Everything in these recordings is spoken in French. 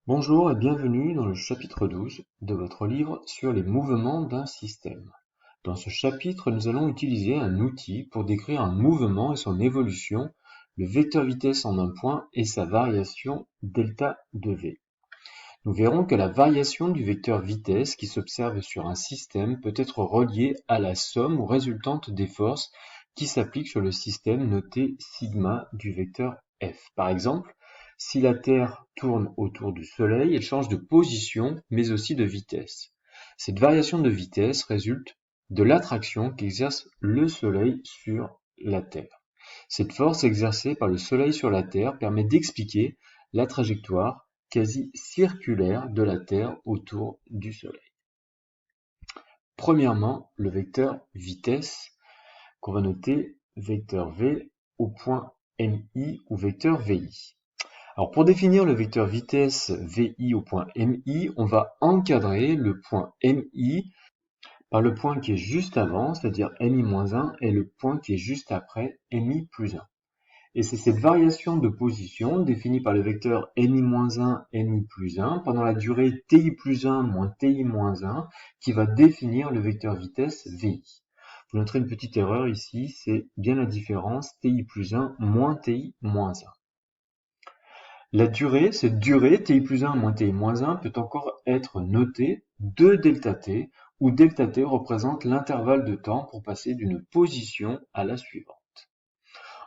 Bonjour et bienvenue dans le chapitre 12 de votre livre sur les mouvements d'un système. Dans ce chapitre, nous allons utiliser un outil pour décrire un mouvement et son évolution, le vecteur vitesse en un point et sa variation delta de v. Nous verrons que la variation du vecteur vitesse qui s'observe sur un système peut être reliée à la somme ou résultante des forces qui s'appliquent sur le système noté sigma du vecteur f. Par exemple, si la Terre tourne autour du Soleil, elle change de position mais aussi de vitesse. Cette variation de vitesse résulte de l'attraction qu'exerce le Soleil sur la Terre. Cette force exercée par le Soleil sur la Terre permet d'expliquer la trajectoire quasi circulaire de la Terre autour du Soleil. Premièrement, le vecteur vitesse qu'on va noter vecteur v au point mi ou vecteur vi. Alors pour définir le vecteur vitesse vi au point mi, on va encadrer le point mi par le point qui est juste avant, c'est-à-dire mi-1, et le point qui est juste après, mi plus 1. Et c'est cette variation de position définie par le vecteur mi-1, mi plus 1 pendant la durée ti plus 1 moins ti moins 1 qui va définir le vecteur vitesse vi. Vous noterez une petite erreur ici, c'est bien la différence ti plus 1 moins ti moins 1. La durée, cette durée ti plus 1 moins ti moins 1 peut encore être notée de delta t, où delta t représente l'intervalle de temps pour passer d'une position à la suivante.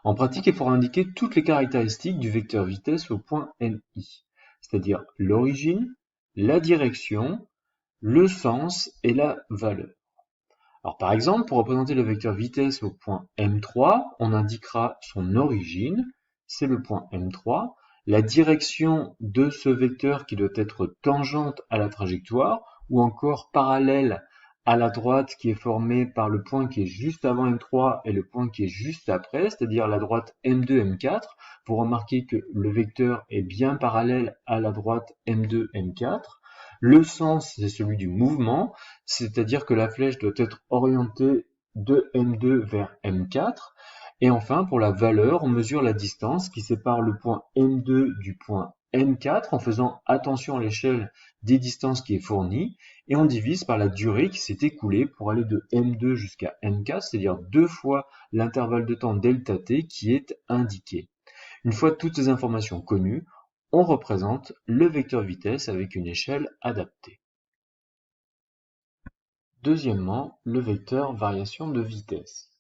En pratique, il faudra indiquer toutes les caractéristiques du vecteur vitesse au point mi, c'est-à-dire l'origine, la direction, le sens et la valeur. Alors par exemple, pour représenter le vecteur vitesse au point m3, on indiquera son origine, c'est le point m3, la direction de ce vecteur qui doit être tangente à la trajectoire ou encore parallèle à la droite qui est formée par le point qui est juste avant M3 et le point qui est juste après, c'est-à-dire la droite M2, M4. Vous remarquez que le vecteur est bien parallèle à la droite M2, M4. Le sens, c'est celui du mouvement, c'est-à-dire que la flèche doit être orientée de M2 vers M4. Et enfin, pour la valeur, on mesure la distance qui sépare le point M2 du point M4 en faisant attention à l'échelle des distances qui est fournie et on divise par la durée qui s'est écoulée pour aller de M2 jusqu'à M4, c'est-à-dire 2 fois l'intervalle de temps delta t qui est indiqué. Une fois toutes ces informations connues, on représente le vecteur vitesse avec une échelle adaptée. Deuxièmement, le vecteur variation de vitesse.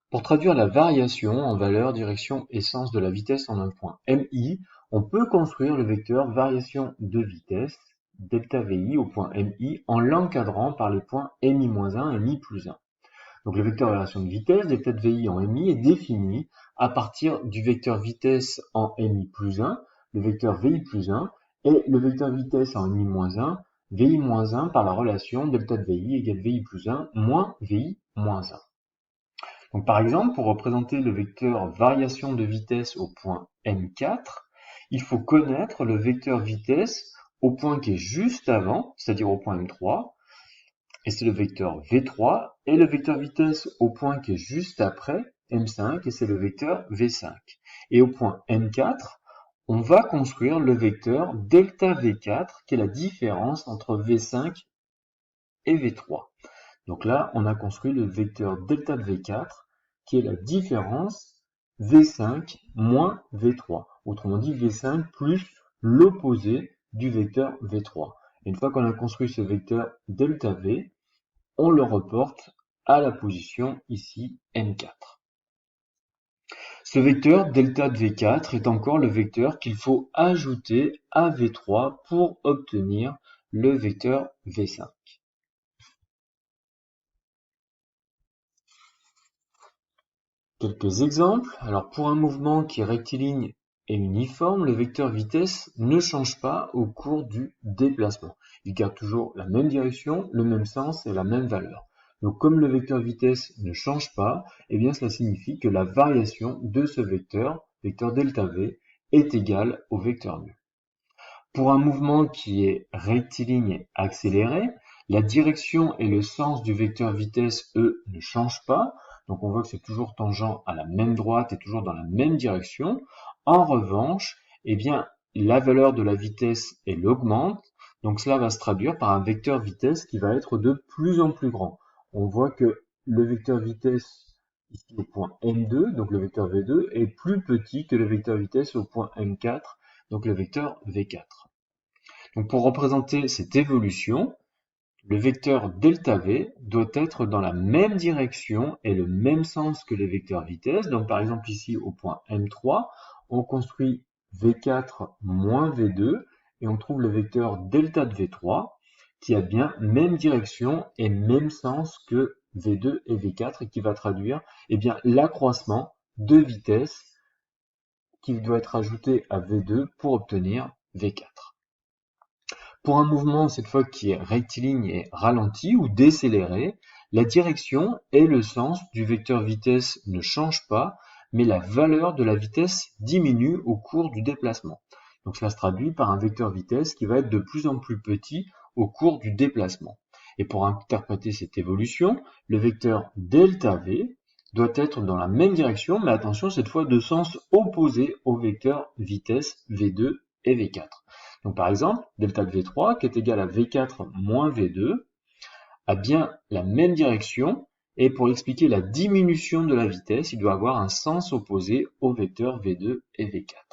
Pour traduire la variation en valeur, direction et sens de la vitesse en un point mi, on peut construire le vecteur variation de vitesse, delta vi au point mi, en l'encadrant par les points mi-1 et mi plus 1. Donc le vecteur variation de vitesse, delta de vi en mi, est défini à partir du vecteur vitesse en mi plus 1, le vecteur vi plus 1, et le vecteur vitesse en mi-1, vi moins 1 par la relation delta de vi égale vi plus 1 moins vi moins 1. Donc par exemple, pour représenter le vecteur variation de vitesse au point m4, il faut connaître le vecteur vitesse au point qui est juste avant, c'est-à-dire au point m3, et c'est le vecteur v3, et le vecteur vitesse au point qui est juste après, m5, et c'est le vecteur v5. Et au point m4, on va construire le vecteur delta v4, qui est la différence entre v5 et v3. Donc là, on a construit le vecteur delta de v4, qui est la différence v5 moins v3. Autrement dit, v5 plus l'opposé du vecteur v3. Et une fois qu'on a construit ce vecteur delta v, on le reporte à la position ici m4. Ce vecteur delta de v4 est encore le vecteur qu'il faut ajouter à v3 pour obtenir le vecteur v5. Quelques exemples. Alors pour un mouvement qui est rectiligne et uniforme, le vecteur vitesse ne change pas au cours du déplacement. Il garde toujours la même direction, le même sens et la même valeur. Donc comme le vecteur vitesse ne change pas, eh bien cela signifie que la variation de ce vecteur delta v, est égale au vecteur mu. Pour un mouvement qui est rectiligne et accéléré, la direction et le sens du vecteur vitesse, eux, ne changent pas. Donc on voit que c'est toujours tangent à la même droite et toujours dans la même direction. En revanche, eh bien, la valeur de la vitesse, elle augmente. Donc cela va se traduire par un vecteur vitesse qui va être de plus en plus grand. On voit que le vecteur vitesse ici au point M2, donc le vecteur V2, est plus petit que le vecteur vitesse au point M4, donc le vecteur V4. Donc pour représenter cette évolution, le vecteur delta V doit être dans la même direction et le même sens que les vecteurs vitesse. Donc par exemple ici au point M3, on construit V4 moins V2 et on trouve le vecteur delta de V3 qui a bien même direction et même sens que V2 et V4 et qui va traduire bien l'accroissement de vitesse qui doit être ajouté à V2 pour obtenir V4. Pour un mouvement, cette fois, qui est rectiligne et ralenti ou décéléré, la direction et le sens du vecteur vitesse ne changent pas, mais la valeur de la vitesse diminue au cours du déplacement. Donc cela se traduit par un vecteur vitesse qui va être de plus en plus petit au cours du déplacement. Et pour interpréter cette évolution, le vecteur delta V doit être dans la même direction, mais attention, cette fois de sens opposé au vecteur vitesse V2 et V4. Donc par exemple, delta de V3 qui est égal à V4 moins V2 a bien la même direction et pour expliquer la diminution de la vitesse, il doit avoir un sens opposé au vecteur V2 et V4.